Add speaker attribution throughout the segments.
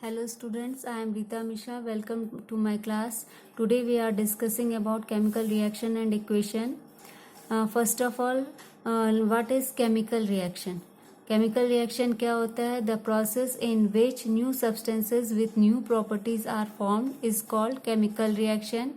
Speaker 1: Hello students, I am Rita Mishra. Welcome to my class. Today we are discussing about chemical reaction and equation. First of all, what is chemical reaction? Chemical reaction क्या होता है? The process in which new substances with new properties are formed is called chemical reaction.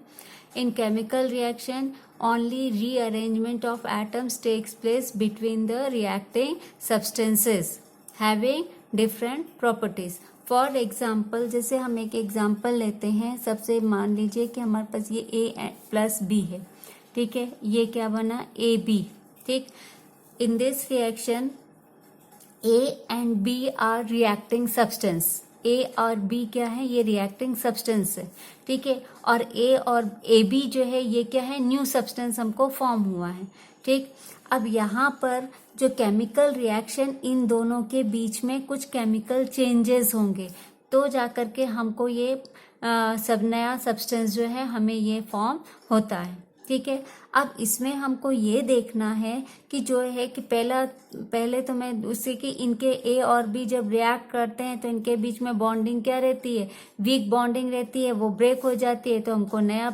Speaker 1: In chemical reaction, only rearrangement of atoms takes place between the reacting substances having different properties. For example, जैसे हम एक example लेते हैं, सबसे मान लीजिए कि हमारे पास ये ए प्लस बी है, ठीक है, ये क्या बना ए बी, ठीक। In this reaction A and B are reacting substance, A और बी क्या है, ये रिएक्टिंग सब्सटेंस है, ठीक है। और ए बी जो है ये क्या है, न्यू सब्सटेंस हमको फॉर्म हुआ है, ठीक। अब यहाँ पर जो केमिकल रिएक्शन, इन दोनों के बीच में कुछ केमिकल चेंजेस होंगे तो जाकर के हमको ये सब नया सब्सटेंस जो है हमें ये फॉर्म होता है, ठीक है। अब इसमें हमको ये देखना है कि जो है कि पहले तो मैं उससे कि इनके ए और बी जब रिएक्ट करते हैं तो इनके बीच में बॉन्डिंग क्या रहती है, वीक बॉन्डिंग रहती है, वो ब्रेक हो जाती है तो हमको नया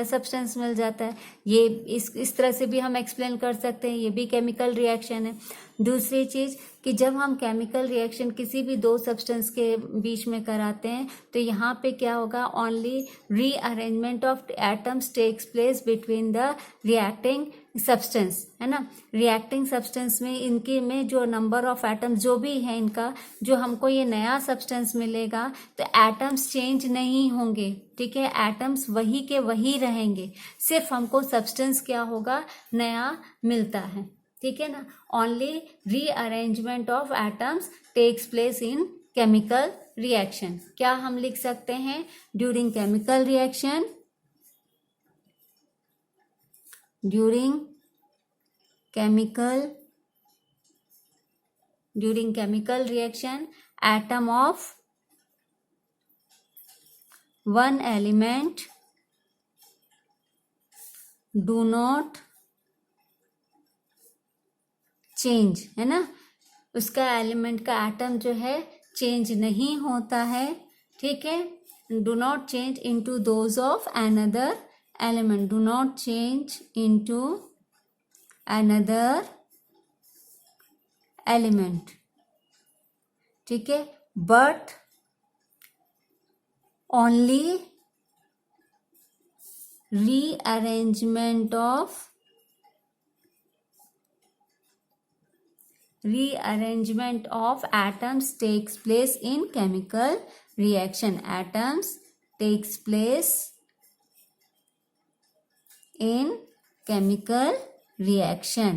Speaker 1: सब्सटेंस मिल जाता है। ये इस तरह से भी हम एक्सप्लेन कर सकते हैं, ये भी केमिकल रिएक्शन है। दूसरी चीज कि जब हम केमिकल रिएक्शन किसी भी दो सब्सटेंस के बीच में कराते हैं तो यहाँ पे क्या होगा, only rearrangement of atoms takes place between the reacting substance, है ना। रिएक्टिंग सब्सटेंस में इनके में जो नंबर ऑफ एटम्स जो भी है इनका, जो हमको ये नया सब्सटेंस मिलेगा तो एटम्स चेंज नहीं होंगे, ठीक है, एटम्स वही के वही रहेंगे, सिर्फ हमको सब्सटेंस क्या होगा, नया मिलता है, ठीक है ना। Only rearrangement of atoms takes place in chemical reaction. क्या हम लिख सकते हैं, during chemical reaction, during chemical reaction, atom of one element do not change, है ना, उसका एलिमेंट का एटम जो है चेंज नहीं होता है, ठीक है। Do not change into those of another element, do not change into another element, ठीक है, but only rearrangement of atoms takes place in chemical reaction. Atoms takes place in chemical reaction,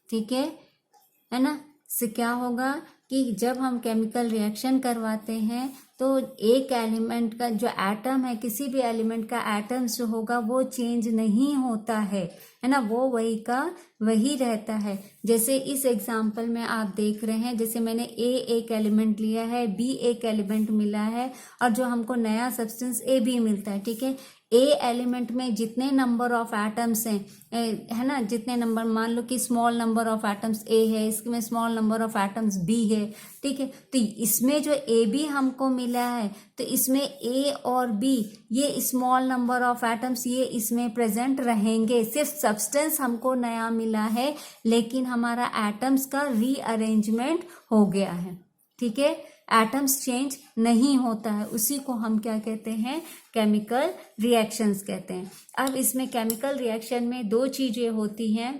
Speaker 1: ठीक है ना। इससे क्या होगा कि जब हम केमिकल रिएक्शन करवाते हैं तो एक एलिमेंट का जो एटम है, किसी भी एलिमेंट का एटम्स जो होगा वो चेंज नहीं होता है ना, वो वही का वही रहता है। जैसे इस एग्जांपल में आप देख रहे हैं, जैसे मैंने एक एलिमेंट लिया है, बी एक एलिमेंट मिला है और जो हमको नया सब्सटेंस ए बी मिलता है, ठीक है। ए एलिमेंट में जितने नंबर ऑफ एटम्स हैं, है ना, जितने नंबर, मान लो कि small number of atoms A है, इसमें small number of atoms B है, ठीक है। तो इसमें जो ए बी हमको मिला है तो इसमें ए और बी ये स्मॉल नंबर ऑफ एटम्स ये इसमें प्रेजेंट रहेंगे, सिर्फ सब्सटेंस हमको नया मिला है लेकिन हमारा एटम्स का रीअरेंजमेंट हो गया है, ठीक है, एटम्स चेंज नहीं होता है। उसी को हम क्या कहते हैं, केमिकल रिएक्शंस कहते हैं। अब इसमें केमिकल रिएक्शन में दो चीजें होती हैं,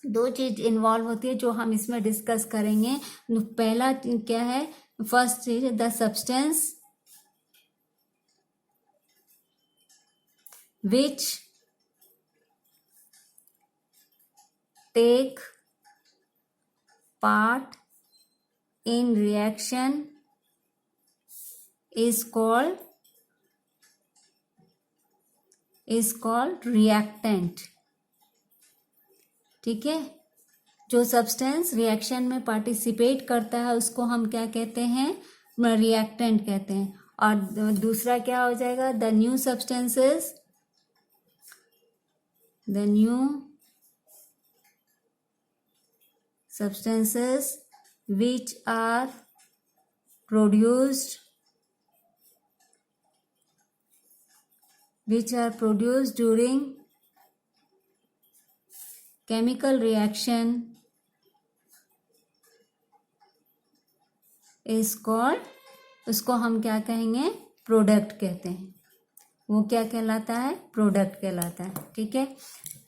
Speaker 1: दो चीज इन्वॉल्व होती है जो हम इसमें डिस्कस करेंगे। पहला क्या है, फर्स्ट चीज the substance which take part in reaction is called reactant, ठीक है। जो सब्सटेंस रिएक्शन में पार्टिसिपेट करता है उसको हम क्या कहते हैं, रिएक्टेंट कहते हैं। और दूसरा क्या हो जाएगा, the new substances which are produced during chemical reaction is called, उसको हम क्या कहेंगे, प्रोडक्ट कहते हैं। वो क्या कहलाता है, प्रोडक्ट कहलाता है। ठीक है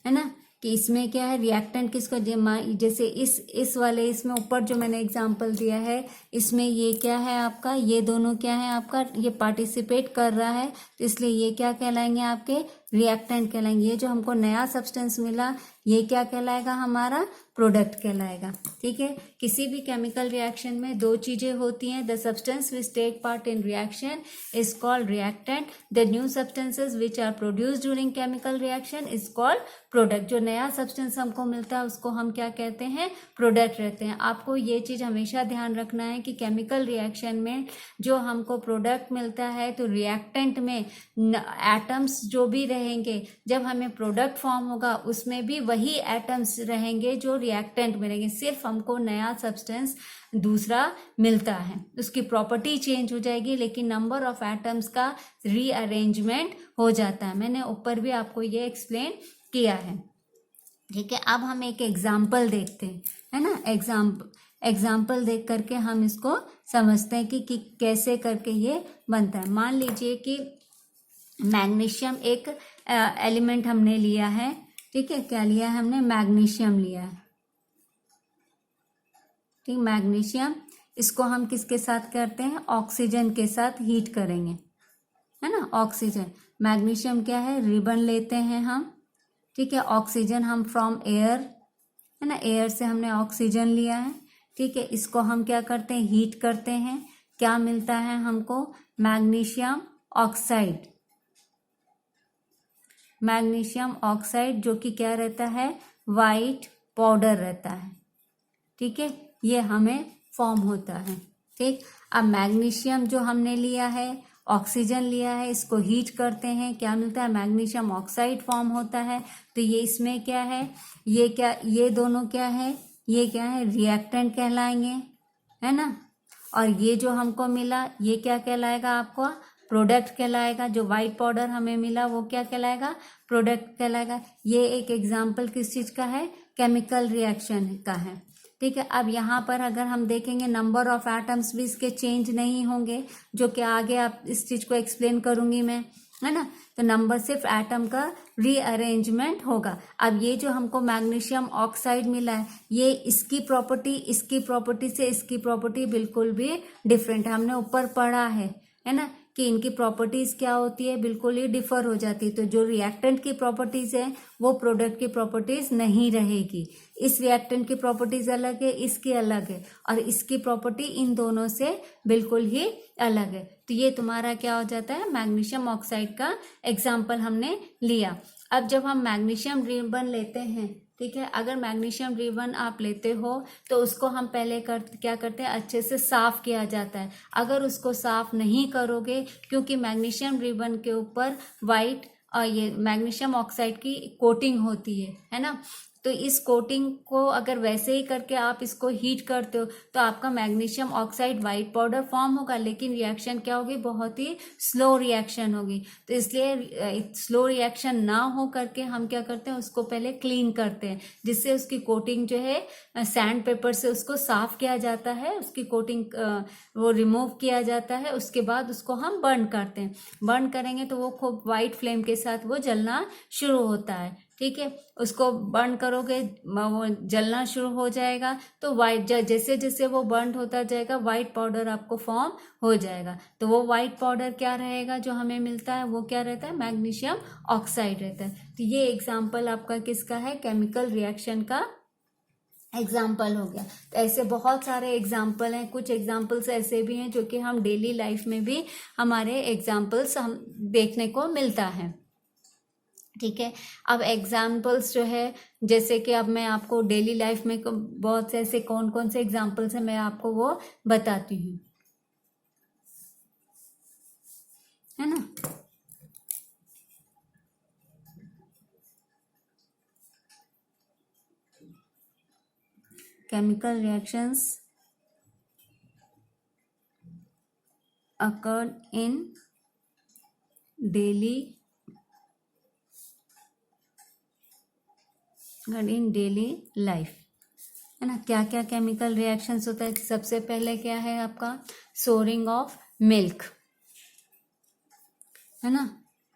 Speaker 1: ना, कि इसमें क्या है, रिएक्टेंट किसको, जैसे इस वाले इसमें ऊपर जो मैंने एग्जांपल दिया है, इसमें ये क्या है आपका, ये दोनों क्या है आपका, ये पार्टिसिपेट कर रहा है, तो इसलिए ये क्या कहलाएंगे, आपके रिएक्टेंट कहलाएंगे। ये जो हमको नया सब्सटेंस मिला, ये क्या कहलाएगा, हमारा प्रोडक्ट कहलाएगा। ठीक है, किसी भी केमिकल रिएक्शन में दो चीजें होती हैं। The substance which take part in reaction is called reactant, the new substances which are produced during chemical reaction is called product. जो नया सब्सटेंस हमको मिलता है उसको हम क्या कहते हैं, प्रोडक्ट रहते हैं। आपको ये चीज हमेशा ध्यान रखना है कि केमिकल रिएक्शन में जो हमको प्रोडक्ट मिलता है, तो रिएक्टेंट में एटम्स जो भी रहेंगे, जब हमें प्रोडक्ट फॉर्म होगा उसमें भी वही एटम्स रहेंगे जो रिएक्टेंट में रहेंगे। सिर्फ हमको नया सब्सटेंस दूसरा मिलता है, उसकी प्रॉपर्टी चेंज हो जाएगी, लेकिन नंबर ऑफ एटम्स का रीअरेंजमेंट हो जाता है। मैंने ऊपर भी आपको ये एक्सप्लेन किया है। ठीक है, अब हम एक एग्जाम्पल देखते हैं, है ना। एग्जाम्पल देख करके हम इसको समझते हैं कि कैसे करके ये बनता है। मान लीजिए कि मैग्नीशियम एक एलिमेंट हमने लिया है। ठीक है, क्या लिया है हमने, मैग्नीशियम लिया है। ठीक, मैग्नीशियम, इसको हम किसके साथ करते हैं, ऑक्सीजन के साथ हीट करेंगे, है ना। ऑक्सीजन, मैग्नीशियम क्या है, रिबन लेते हैं हम। ठीक है, ऑक्सीजन हम फ्रॉम एयर, है ना, एयर से हमने ऑक्सीजन लिया है। ठीक है, इसको हम क्या करते हैं, हीट करते हैं। क्या मिलता है हमको, मैग्नीशियम ऑक्साइड। मैग्नीशियम ऑक्साइड जो कि क्या रहता है, वाइट पाउडर रहता है। ठीक है, ये हमें फॉर्म होता है। ठीक, अब मैग्नीशियम जो हमने लिया है, ऑक्सीजन लिया है, इसको हीट करते हैं, क्या मिलता है, मैग्नीशियम ऑक्साइड फॉर्म होता है। तो ये इसमें क्या है, ये क्या, ये दोनों क्या है, ये क्या है, रिएक्टेंट कहलाएंगे, है ना। और ये जो हमको मिला, ये क्या कहलाएगा, आपको प्रोडक्ट कहलाएगा। जो वाइट पाउडर हमें मिला वो क्या कहलाएगा, प्रोडक्ट कहलाएगा। ये एक एग्जाम्पल किस चीज का है, केमिकल रिएक्शन का है। ठीक है, अब यहाँ पर अगर हम देखेंगे, नंबर ऑफ एटम्स भी इसके चेंज नहीं होंगे, जो कि आगे आप इस चीज को एक्सप्लेन करूंगी मैं, है ना। तो नंबर सिर्फ एटम का रीअरेंजमेंट होगा। अब ये जो हमको मैग्नीशियम ऑक्साइड मिला है, ये इसकी प्रॉपर्टी से इसकी प्रॉपर्टी बिल्कुल भी डिफरेंट है। हमने ऊपर पढ़ा है ना, कि इनकी प्रॉपर्टीज क्या होती है, बिल्कुल ही डिफर हो जाती है। तो जो रिएक्टेंट की प्रॉपर्टीज है वो प्रोडक्ट की प्रॉपर्टीज नहीं रहेगी। इस रिएक्टेंट की प्रॉपर्टीज अलग है, इसकी अलग है, और इसकी प्रॉपर्टी इन दोनों से बिल्कुल ही अलग है। तो ये तुम्हारा क्या हो जाता है, मैग्नीशियम ऑक्साइड का एग्जाम्पल हमने लिया। अब जब हम मैग्नीशियम रिबन लेते हैं, ठीक है, अगर मैग्नीशियम रिबन आप लेते हो तो उसको हम पहले क्या करते हैं, अच्छे से साफ किया जाता है। अगर उसको साफ नहीं करोगे, क्योंकि मैग्नीशियम रिबन के ऊपर वाइट ये मैग्नीशियम ऑक्साइड की कोटिंग होती है ना। तो इस कोटिंग को अगर वैसे ही करके आप इसको हीट करते हो तो आपका magnesium oxide white powder form होगा, लेकिन रिएक्शन क्या होगी, बहुत ही स्लो रिएक्शन होगी। तो इसलिए स्लो रिएक्शन ना हो करके हम क्या करते हैं, उसको पहले क्लीन करते हैं, जिससे उसकी कोटिंग जो है सैंड पेपर से उसको साफ किया जाता है, उसकी कोटिंग वो रिमूव किया जाता है। उसके बाद उसको हम बर्न करते हैं। बर्न करेंगे तो वो खूब वाइट फ्लेम के साथ वो जलना शुरू होता है। ठीक है, उसको बर्न करोगे वो जलना शुरू हो जाएगा। तो वाइट जैसे जैसे वो बर्न होता जाएगा, वाइट पाउडर आपको फॉर्म हो जाएगा। तो वो वाइट पाउडर क्या रहेगा, जो हमें मिलता है वो क्या रहता है, मैग्नीशियम ऑक्साइड रहता है। तो ये एग्जाम्पल आपका किसका है, केमिकल रिएक्शन का एग्जाम्पल हो गया। तो ऐसे बहुत सारे एग्जाम्पल हैं। कुछ एग्जाम्पल्स ऐसे भी हैं जो कि हम डेली लाइफ में भी हमारे एग्जाम्पल्स हम देखने को मिलता है। ठीक है, अब एग्जाम्पल्स जो है, जैसे कि अब मैं आपको डेली लाइफ में बहुत से ऐसे कौन कौन से एग्जाम्पल्स हैं मैं आपको वो बताती हूँ, है ना। Chemical reactions occurred in daily life, है ना। क्या क्या केमिकल रिएक्शंस होता है? सबसे पहले क्या है आपका? सोरिंग ऑफ मिल्क, है ना।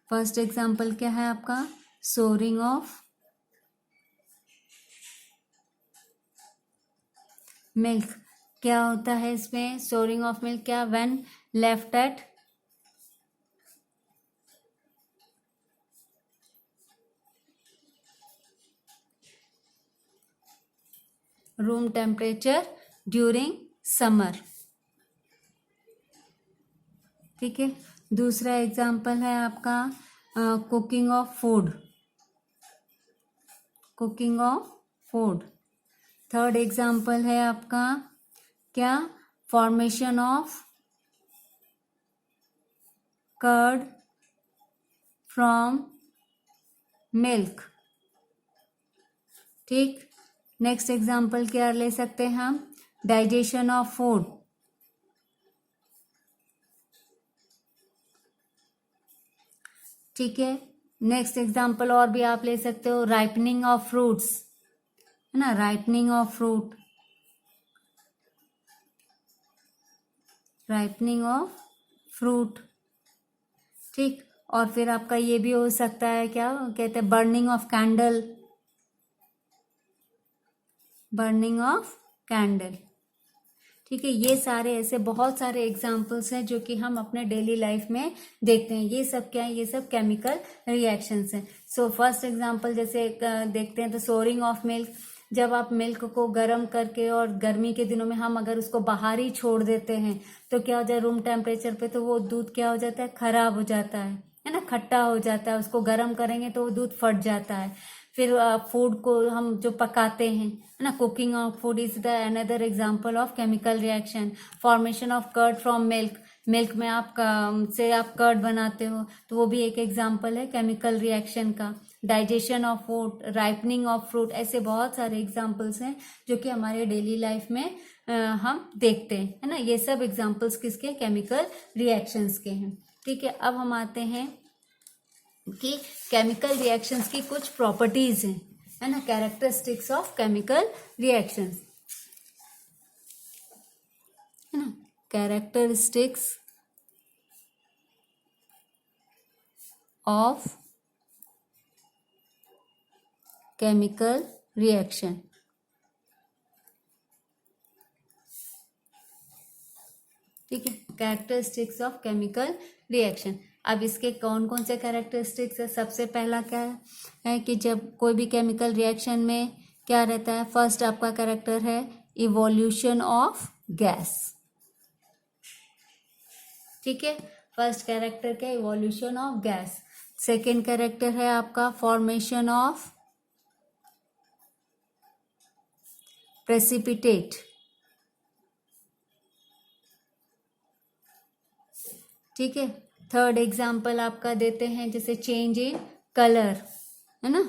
Speaker 1: फर्स्ट एग्जांपल क्या है आपका? Souring of milk. क्या होता है इसमें? सोरिंग ऑफ मिल्क क्या? When left at room temperature during summer, ठीक है। दूसरा एग्जाम्पल है आपका cooking of food, cooking of food. Third example है आपका क्या? Formation of curd from milk, ठीक। नेक्स्ट एग्जाम्पल क्या ले सकते हैं हम? डाइजेशन ऑफ फूड, ठीक है। नेक्स्ट एग्जाम्पल और भी आप ले सकते हो, राइपनिंग ऑफ फ्रूट्स, है ना, ripening of fruit, ripening of fruit, ठीक। और फिर आपका ये भी हो सकता है, क्या कहते हैं, burning of candle, burning of candle, ठीक है। ये सारे ऐसे बहुत सारे एग्जाम्पल्स हैं जो कि हम अपने डेली लाइफ में देखते हैं। ये सब क्या है? ये सब केमिकल रिएक्शंस हैं। सो फर्स्ट एग्जाम्पल जैसे देखते हैं तो सोरिंग ऑफ मिल्क, जब आप मिल्क को गर्म करके और गर्मी के दिनों में हम अगर उसको बाहर ही छोड़ देते हैं तो क्या हो जाए? रूम टेम्परेचर पे तो वो दूध क्या हो जाता है? खराब हो जाता है ना, खट्टा हो जाता है। उसको गर्म करेंगे तो वो दूध फट जाता है। फिर फूड को हम जो पकाते हैं, है ना, cooking of food is the another example of chemical reaction. Formation of curd from milk, milk में आप से आप कर्ड बनाते हो तो वो भी एक एग्जांपल है केमिकल रिएक्शन का। Digestion of food, ripening of fruit, ऐसे बहुत सारे एग्जांपल्स हैं जो कि हमारे डेली लाइफ में हम देखते हैं, है ना। ये सब एग्जांपल्स किसके? केमिकल रिएक्शंस के हैं, ठीक है। अब हम आते हैं कि केमिकल रिएक्शंस की कुछ प्रॉपर्टीज हैं, है ना, कैरेक्टरिस्टिक्स ऑफ केमिकल रिएक्शंस, है ना, कैरेक्टरिस्टिक्स ऑफ केमिकल रिएक्शन, ठीक है। Characteristics of chemical reaction. अब इसके कौन कौन से कैरेक्टरिस्टिक्स है? सबसे पहला क्या है कि जब कोई भी केमिकल रिएक्शन में क्या रहता है? फर्स्ट आपका कैरेक्टर है इवोल्यूशन ऑफ गैस, ठीक है। फर्स्ट कैरेक्टर क्या? Evolution of gas. Second character है आपका फॉर्मेशन ऑफ प्रेसिपिटेट, ठीक है। थर्ड एग्जाम्पल आपका देते हैं जैसे चेंज इन कलर, है ना,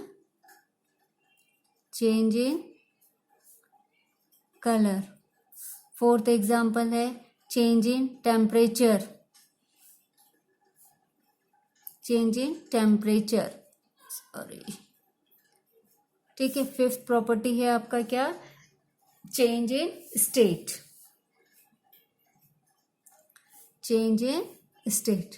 Speaker 1: change in colour. Fourth example है change in temperature, change in temperature, sorry, ठीक है। फिफ्थ प्रॉपर्टी है आपका क्या? Change in state, change in state,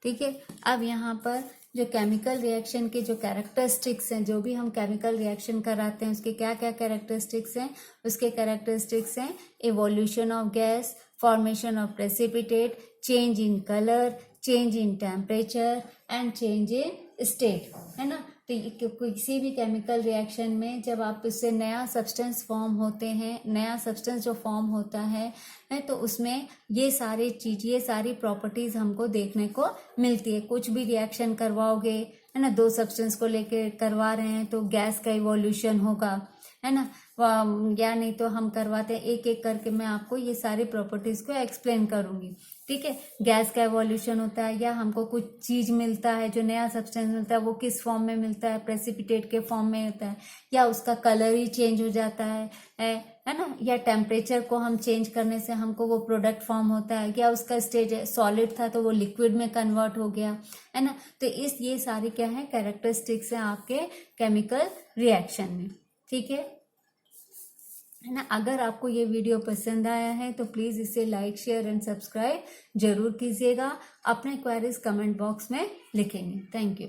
Speaker 1: ठीक है। अब यहाँ पर जो केमिकल रिएक्शन के जो कैरेक्टरिस्टिक्स हैं, जो भी हम केमिकल रिएक्शन कराते हैं उसके क्या क्या कैरेक्टरिस्टिक्स हैं? उसके कैरेक्टरिस्टिक्स हैं evolution of gas, formation of precipitate, change in colour, change in temperature and change in state, है ना। तो किसी भी केमिकल रिएक्शन में जब आप उससे नया सब्सटेंस फॉर्म होते हैं, नया सब्सटेंस जो फॉर्म होता है तो उसमें ये सारी चीज, ये सारी प्रॉपर्टीज हमको देखने को मिलती है। कुछ भी रिएक्शन करवाओगे, है ना, दो सब्सटेंस को लेके करवा रहे हैं तो गैस का इवोल्यूशन होगा, है ना, या नहीं तो हम करवाते हैं एक एक करके मैं आपको ये सारी प्रॉपर्टीज को एक्सप्लेन करूंगी, ठीक है। गैस का इवोल्यूशन होता है या हमको कुछ चीज मिलता है, जो नया सब्सटेंस मिलता है वो किस फॉर्म में मिलता है? प्रेसिपिटेट के फॉर्म में होता है, या उसका कलर ही चेंज हो जाता है है ना, या टेम्परेचर को हम चेंज करने से हमको वो प्रोडक्ट फॉर्म होता है, या उसका स्टेज सॉलिड था तो वो लिक्विड में कन्वर्ट हो गया, है ना। तो ये सारी क्या है, कैरेक्टरिस्टिक्स है आपके केमिकल रिएक्शन में। ठीक है ना। अगर आपको ये वीडियो पसंद आया है तो प्लीज इसे लाइक, शेयर एंड सब्सक्राइब जरूर कीजिएगा। अपने क्वेरीज कमेंट बॉक्स में लिखेंगे। Thank you.